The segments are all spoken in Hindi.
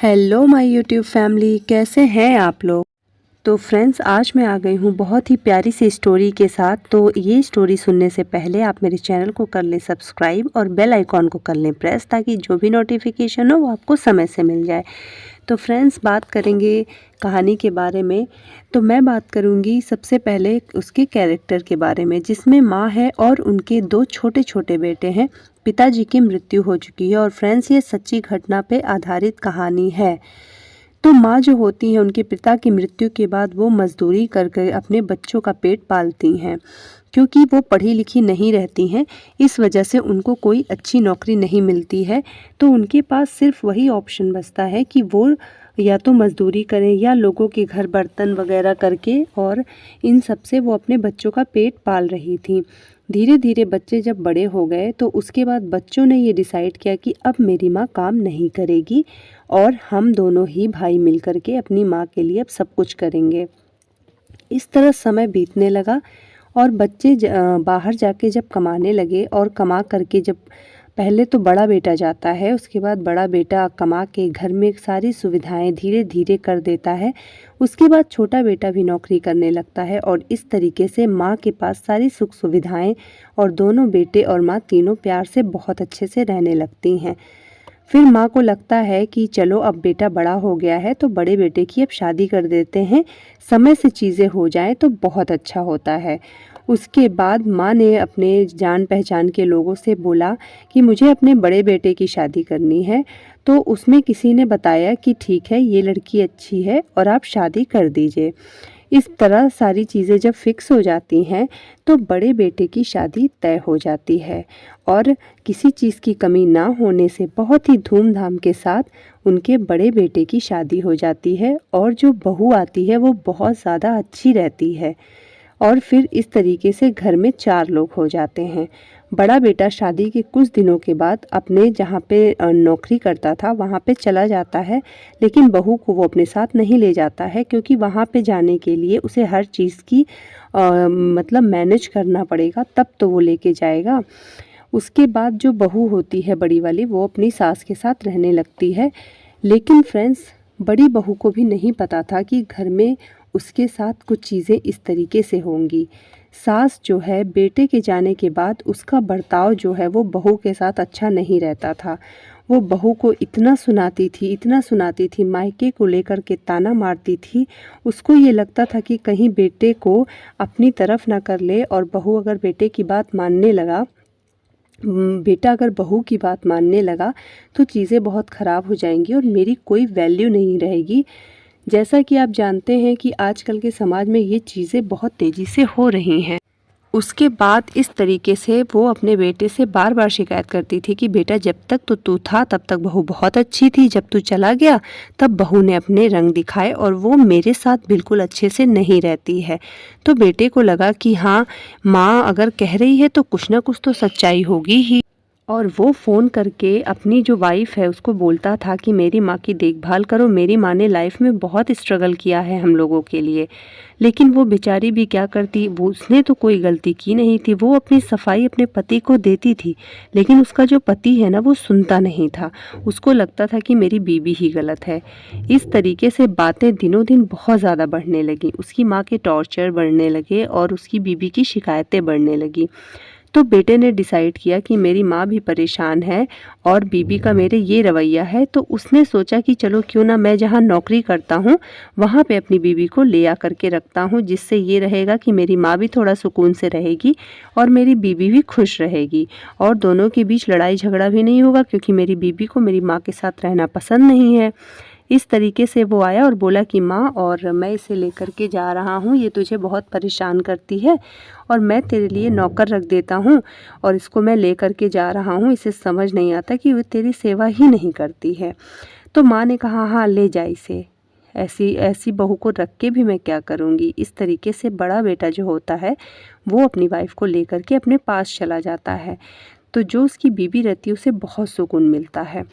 हेलो माय यूट्यूब फैमिली, कैसे हैं आप लोग। तो फ्रेंड्स, आज मैं आ गई हूँ बहुत ही प्यारी सी स्टोरी के साथ। तो ये स्टोरी सुनने से पहले आप मेरे चैनल को कर लें सब्सक्राइब और बेल आइकॉन को कर लें प्रेस, ताकि जो भी नोटिफिकेशन हो वो आपको समय से मिल जाए। तो फ्रेंड्स, बात करेंगे कहानी के बारे में। तो मैं बात करूँगी सबसे पहले उसके कैरेक्टर के बारे में, जिसमें माँ है और उनके दो छोटे छोटे बेटे हैं। पिताजी की मृत्यु हो चुकी है और फ्रेंड्स, ये सच्ची घटना पे आधारित कहानी है। तो माँ जो होती हैं, उनके पिता की मृत्यु के बाद वो मजदूरी कर अपने बच्चों का पेट पालती हैं। क्योंकि वो पढ़ी लिखी नहीं रहती हैं, इस वजह से उनको कोई अच्छी नौकरी नहीं मिलती है। तो उनके पास सिर्फ वही ऑप्शन बचता है कि वो या तो मजदूरी करें या लोगों के घर बर्तन वगैरह करके, और इन सब से वो अपने बच्चों का पेट पाल रही थी। धीरे धीरे बच्चे जब बड़े हो गए तो उसके बाद बच्चों ने ये डिसाइड किया कि अब मेरी माँ काम नहीं करेगी और हम दोनों ही भाई मिलकर के अपनी माँ के लिए अब सब कुछ करेंगे। इस तरह समय बीतने लगा और बच्चे बाहर जाके जब कमाने लगे, और कमा करके जब पहले तो बड़ा बेटा जाता है, उसके बाद बड़ा बेटा कमा के घर में सारी सुविधाएं धीरे धीरे कर देता है। उसके बाद छोटा बेटा भी नौकरी करने लगता है और इस तरीके से माँ के पास सारी सुख सुविधाएं, और दोनों बेटे और माँ तीनों प्यार से बहुत अच्छे से रहने लगती हैं। फिर माँ को लगता है कि चलो अब बेटा बड़ा हो गया है तो बड़े बेटे की अब शादी कर देते हैं, समय से चीज़ें हो जाएं तो बहुत अच्छा होता है। उसके बाद माँ ने अपने जान पहचान के लोगों से बोला कि मुझे अपने बड़े बेटे की शादी करनी है। तो उसमें किसी ने बताया कि ठीक है, ये लड़की अच्छी है और आप शादी कर दीजिए। इस तरह सारी चीज़ें जब फिक्स हो जाती हैं तो बड़े बेटे की शादी तय हो जाती है, और किसी चीज़ की कमी ना होने से बहुत ही धूमधाम के साथ उनके बड़े बेटे की शादी हो जाती है। और जो बहू आती है वो बहुत ज़्यादा अच्छी रहती है, और फिर इस तरीके से घर में 4 लोग हो जाते हैं। बड़ा बेटा शादी के कुछ दिनों के बाद अपने जहाँ पे नौकरी करता था वहाँ पे चला जाता है, लेकिन बहू को वो अपने साथ नहीं ले जाता है, क्योंकि वहाँ पे जाने के लिए उसे हर चीज़ की मतलब मैनेज करना पड़ेगा, तब तो वो लेके जाएगा। उसके बाद जो बहू होती है बड़ी वाली, वो अपनी सास के साथ रहने लगती है। लेकिन फ्रेंड्स, बड़ी बहू को भी नहीं पता था कि घर में उसके साथ कुछ चीज़ें इस तरीके से होंगी। सास जो है, बेटे के जाने के बाद उसका बर्ताव जो है वो बहू के साथ अच्छा नहीं रहता था। वो बहू को इतना सुनाती थी, मायके को लेकर के ताना मारती थी। उसको ये लगता था कि कहीं बेटे को अपनी तरफ ना कर ले, और बहू अगर बेटे की बात मानने लगा बेटा अगर बहू की बात मानने लगा तो चीज़ें बहुत ख़राब हो जाएंगी और मेरी कोई वैल्यू नहीं रहेगी। जैसा कि आप जानते हैं कि आजकल के समाज में ये चीज़ें बहुत तेज़ी से हो रही हैं। उसके बाद इस तरीके से वो अपने बेटे से बार बार शिकायत करती थी कि बेटा, जब तक तो तू था तब तक बहू बहुत अच्छी थी, जब तू चला गया तब बहू ने अपने रंग दिखाए और वो मेरे साथ बिल्कुल अच्छे से नहीं रहती है। तो बेटे को लगा कि हाँ, माँ अगर कह रही है तो कुछ ना कुछ तो सच्चाई होगी ही। और वो फ़ोन करके अपनी जो वाइफ़ है उसको बोलता था कि मेरी माँ की देखभाल करो, मेरी माँ ने लाइफ में बहुत स्ट्रगल किया है हम लोगों के लिए। लेकिन वो बेचारी भी क्या करती, वो उसने तो कोई गलती की नहीं थी। वो अपनी सफाई अपने पति को देती थी, लेकिन उसका जो पति है ना, वो सुनता नहीं था। उसको लगता था कि मेरी बीवी ही गलत है। इस तरीके से बातें दिनों दिन बहुत ज़्यादा बढ़ने लगी। उसकी माँ के टॉर्चर बढ़ने लगे और उसकी बीवी की शिकायतें बढ़ने लगी। तो बेटे ने डिसाइड किया कि मेरी माँ भी परेशान है और बीबी का मेरे ये रवैया है, तो उसने सोचा कि चलो क्यों ना मैं जहाँ नौकरी करता हूँ वहाँ पे अपनी बीबी को ले आ करके रखता हूँ, जिससे ये रहेगा कि मेरी माँ भी थोड़ा सुकून से रहेगी और मेरी बीबी भी खुश रहेगी, और दोनों के बीच लड़ाई झगड़ा भी नहीं होगा, क्योंकि मेरी बीबी को मेरी माँ के साथ रहना पसंद नहीं है। इस तरीके से वो आया और बोला कि माँ, और मैं इसे लेकर के जा रहा हूँ, ये तुझे बहुत परेशान करती है और मैं तेरे लिए नौकर रख देता हूँ, और इसको मैं लेकर के जा रहा हूँ। इसे समझ नहीं आता कि वो तेरी सेवा ही नहीं करती है। तो माँ ने कहा, हाँ ले जा इसे, ऐसी ऐसी बहू को रख के भी मैं क्या करूँगी। इस तरीके से बड़ा बेटा जो होता है वो अपनी वाइफ को लेकर के अपने पास चला जाता है। तो जो उसकी बीबी रहती है उसे बहुत सुकून मिलता है।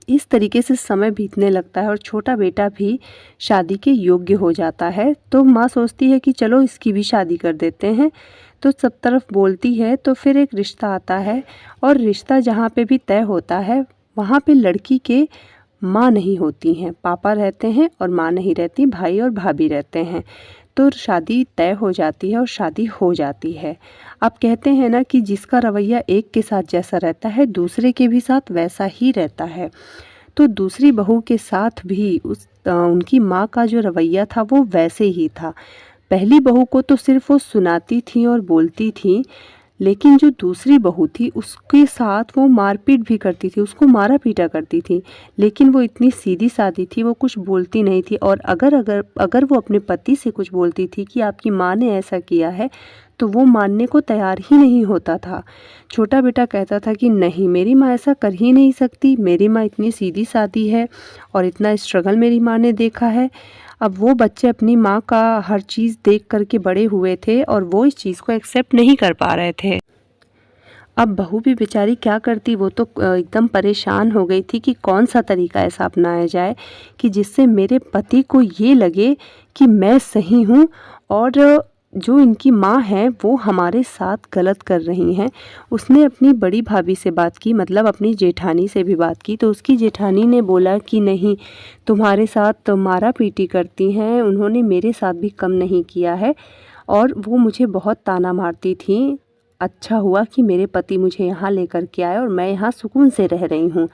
इस तरीके से समय बीतने लगता है और छोटा बेटा भी शादी के योग्य हो जाता है। तो माँ सोचती है कि चलो इसकी भी शादी कर देते हैं। तो सब तरफ बोलती है, तो फिर एक रिश्ता आता है, और रिश्ता जहाँ पे भी तय होता है वहाँ पे लड़की के माँ नहीं होती हैं, पापा रहते हैं और माँ नहीं रहती, भाई और भाभी रहते हैं। तो शादी तय हो जाती है और शादी हो जाती है। अब कहते हैं ना कि जिसका रवैया एक के साथ जैसा रहता है दूसरे के भी साथ वैसा ही रहता है। तो दूसरी बहू के साथ भी उनकी माँ का जो रवैया था वो वैसे ही था। पहली बहू को तो सिर्फ वो सुनाती थी और बोलती थी, लेकिन जो दूसरी बहू थी उसके साथ वो मारपीट भी करती थी, उसको मारा पीटा करती थी। लेकिन वो इतनी सीधी सादी थी, वो कुछ बोलती नहीं थी। और अगर वो अपने पति से कुछ बोलती थी कि आपकी माँ ने ऐसा किया है, तो वो मानने को तैयार ही नहीं होता था। छोटा बेटा कहता था कि नहीं, मेरी माँ ऐसा कर ही नहीं सकती, मेरी माँ इतनी सीधी सादी है और इतना स्ट्रगल मेरी माँ ने देखा है। अब वो बच्चे अपनी माँ का हर चीज़ देख करके बड़े हुए थे और वो इस चीज़ को एक्सेप्ट नहीं कर पा रहे थे। अब बहू भी बेचारी क्या करती, वो तो एकदम परेशान हो गई थी कि कौन सा तरीका ऐसा अपनाया जाए कि जिससे मेरे पति को ये लगे कि मैं सही हूँ और जो इनकी माँ है वो हमारे साथ गलत कर रही हैं। उसने अपनी बड़ी भाभी से बात की, मतलब अपनी जेठानी से भी बात की। तो उसकी जेठानी ने बोला कि नहीं, तुम्हारे साथ मारा पीटी करती हैं, उन्होंने मेरे साथ भी कम नहीं किया है और वो मुझे बहुत ताना मारती थी। अच्छा हुआ कि मेरे पति मुझे यहाँ लेकर के आए और मैं यहाँ सुकून से रह रही हूँ।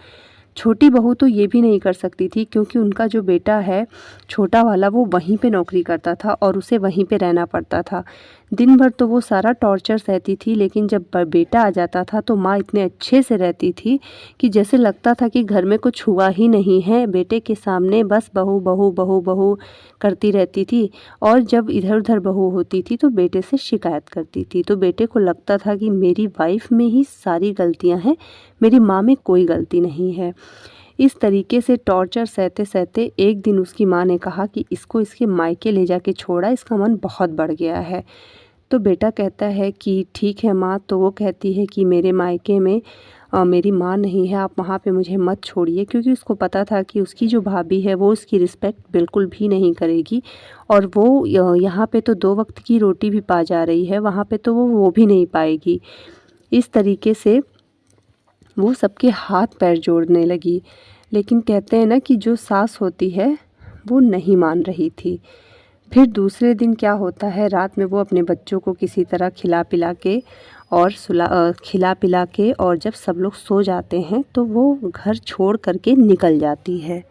छोटी बहू तो ये भी नहीं कर सकती थी क्योंकि उनका जो बेटा है छोटा वाला, वो वहीं पे नौकरी करता था और उसे वहीं पे रहना पड़ता था। दिन भर तो वो सारा टॉर्चर सहती थी, लेकिन जब बेटा आ जाता था तो माँ इतने अच्छे से रहती थी कि जैसे लगता था कि घर में कुछ हुआ ही नहीं है। बेटे के सामने बस बहू बहू बहू बहू करती रहती थी और जब इधर उधर बहू होती थी तो बेटे से शिकायत करती थी। तो बेटे को लगता था कि मेरी वाइफ में ही सारी गलतियाँ हैं, मेरी माँ में कोई गलती नहीं है। इस तरीके से टॉर्चर सहते सहते एक दिन उसकी माँ ने कहा कि इसको इसके मायके ले जाके छोड़ा, इसका मन बहुत बढ़ गया है। तो बेटा कहता है कि ठीक है माँ। तो वो कहती है कि मेरे मायके में मेरी माँ नहीं है, आप वहाँ पे मुझे मत छोड़िए, क्योंकि उसको पता था कि उसकी जो भाभी है वो उसकी रिस्पेक्ट बिल्कुल भी नहीं करेगी और वो यहाँ पे तो 2 वक्त की रोटी भी पा जा रही है, वहाँ पे तो वो भी नहीं पाएगी। इस तरीके से वो सबके हाथ पैर जोड़ने लगी। लेकिन कहते हैं ना कि जो सास होती है वो नहीं मान रही थी। फिर दूसरे दिन क्या होता है, रात में वो अपने बच्चों को किसी तरह खिला पिला के और जब सब लोग सो जाते हैं तो वो घर छोड़ करके निकल जाती है।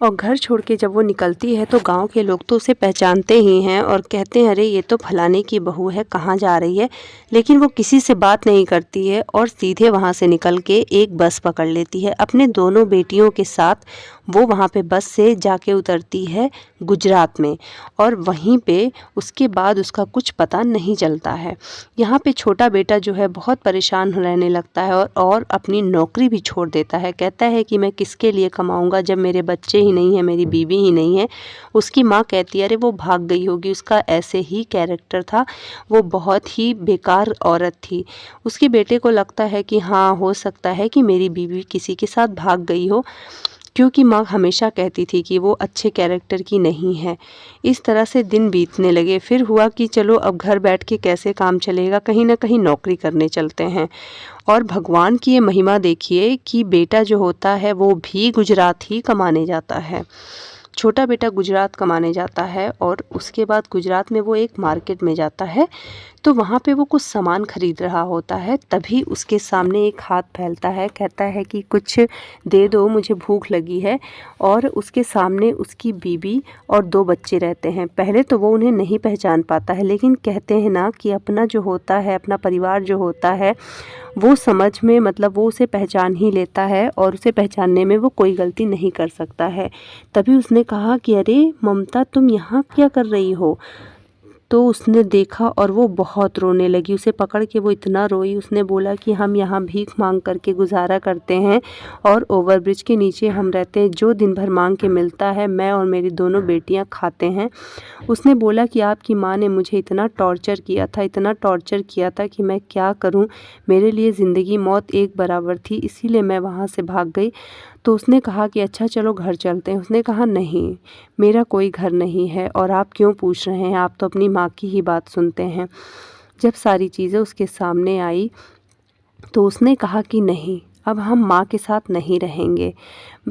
और घर छोड़ के जब वो निकलती है तो गांव के लोग तो उसे पहचानते ही हैं और कहते हैं अरे ये तो फलाने की बहू है, कहाँ जा रही है। लेकिन वो किसी से बात नहीं करती है और सीधे वहाँ से निकल के एक बस पकड़ लेती है अपने दोनों बेटियों के साथ। वो वहाँ पे बस से जाके उतरती है गुजरात में और वहीं पे उसके बाद उसका कुछ पता नहीं चलता है। यहाँ पे छोटा बेटा जो है बहुत परेशान रहने लगता है और अपनी नौकरी भी छोड़ देता है। कहता है कि मैं किसके लिए कमाऊँगा जब मेरे बच्चे ही नहीं है, मेरी बीवी ही नहीं है। उसकी माँ कहती है अरे वो भाग गई होगी, उसका ऐसे ही कैरेक्टर था, वो बहुत ही बेकार औरत थी। उसके बेटे को लगता है कि हाँ, हो सकता है कि मेरी बीवी किसी के साथ भाग गई हो, क्योंकि माँ हमेशा कहती थी कि वो अच्छे कैरेक्टर की नहीं है। इस तरह से दिन बीतने लगे। फिर हुआ कि चलो अब घर बैठ के कैसे काम चलेगा, कहीं ना कहीं नौकरी करने चलते हैं। और भगवान की ये महिमा देखिए कि बेटा जो होता है वो भी गुजरात ही कमाने जाता है। छोटा बेटा गुजरात कमाने जाता है और उसके बाद गुजरात में वो एक मार्केट में जाता है। तो वहाँ पे वो कुछ सामान खरीद रहा होता है, तभी उसके सामने एक हाथ फैलता है, कहता है कि कुछ दे दो, मुझे भूख लगी है। और उसके सामने उसकी बीवी और 2 बच्चे रहते हैं। पहले तो वो उन्हें नहीं पहचान पाता है, लेकिन कहते हैं ना कि अपना जो होता है, अपना परिवार जो होता है, वो समझ में मतलब वो उसे पहचान ही लेता है और उसे पहचानने में वो कोई गलती नहीं कर सकता है। तभी उसने कहा कि अरे ममता, तुम यहाँ क्या कर रही हो। तो उसने देखा और वो बहुत रोने लगी। उसे पकड़ के वो इतना रोई। उसने बोला कि हम यहाँ भीख मांग करके गुजारा करते हैं और ओवरब्रिज के नीचे हम रहते हैं, जो दिन भर मांग के मिलता है मैं और मेरी दोनों बेटियाँ खाते हैं। उसने बोला कि आपकी माँ ने मुझे इतना टॉर्चर किया था, इतना टॉर्चर किया था कि मैं क्या करूँ, मेरे लिए ज़िंदगी मौत एक बराबर थी, इसीलिए मैं वहाँ से भाग गई। तो उसने कहा कि अच्छा चलो घर चलते हैं। उसने कहा नहीं, मेरा कोई घर नहीं है और आप क्यों पूछ रहे हैं, आप तो अपनी माँ की ही बात सुनते हैं। जब सारी चीज़ें उसके सामने आई तो उसने कहा कि नहीं, अब हम माँ के साथ नहीं रहेंगे,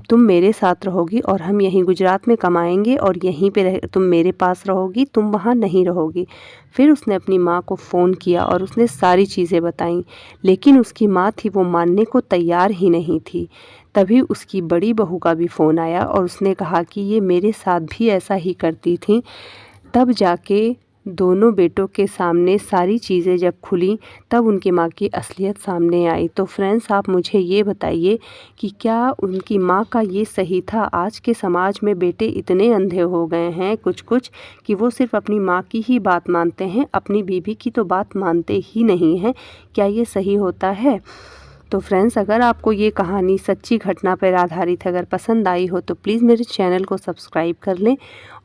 तुम मेरे साथ रहोगी और हम यहीं गुजरात में कमाएंगे और यहीं पे तुम मेरे पास रहोगी, तुम वहाँ नहीं रहोगी। फिर उसने अपनी माँ को फ़ोन किया और उसने सारी चीज़ें बताईं, लेकिन उसकी माँ थी वो मानने को तैयार ही नहीं थी। तभी उसकी बड़ी बहू का भी फ़ोन आया और उसने कहा कि ये मेरे साथ भी ऐसा ही करती थी। तब जाके दोनों बेटों के सामने सारी चीज़ें जब खुली, तब उनकी माँ की असलियत सामने आई। तो फ्रेंड्स, आप मुझे ये बताइए कि क्या उनकी माँ का ये सही था? आज के समाज में बेटे इतने अंधे हो गए हैं कुछ कि वो सिर्फ अपनी माँ की ही बात मानते हैं, अपनी बीवी की तो बात मानते ही नहीं हैं। क्या ये सही होता है? तो फ्रेंड्स, अगर आपको ये कहानी सच्ची घटना पर आधारित अगर पसंद आई हो तो प्लीज़ मेरे चैनल को सब्सक्राइब कर लें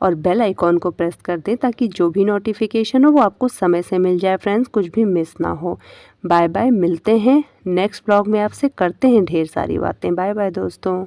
और बेल आइकॉन को प्रेस कर दें ताकि जो भी नोटिफिकेशन हो वो आपको समय से मिल जाए। फ्रेंड्स, कुछ भी मिस ना हो। बाय बाय, मिलते हैं नेक्स्ट ब्लॉग में, आपसे करते हैं ढेर सारी बातें। बाय बाय दोस्तों।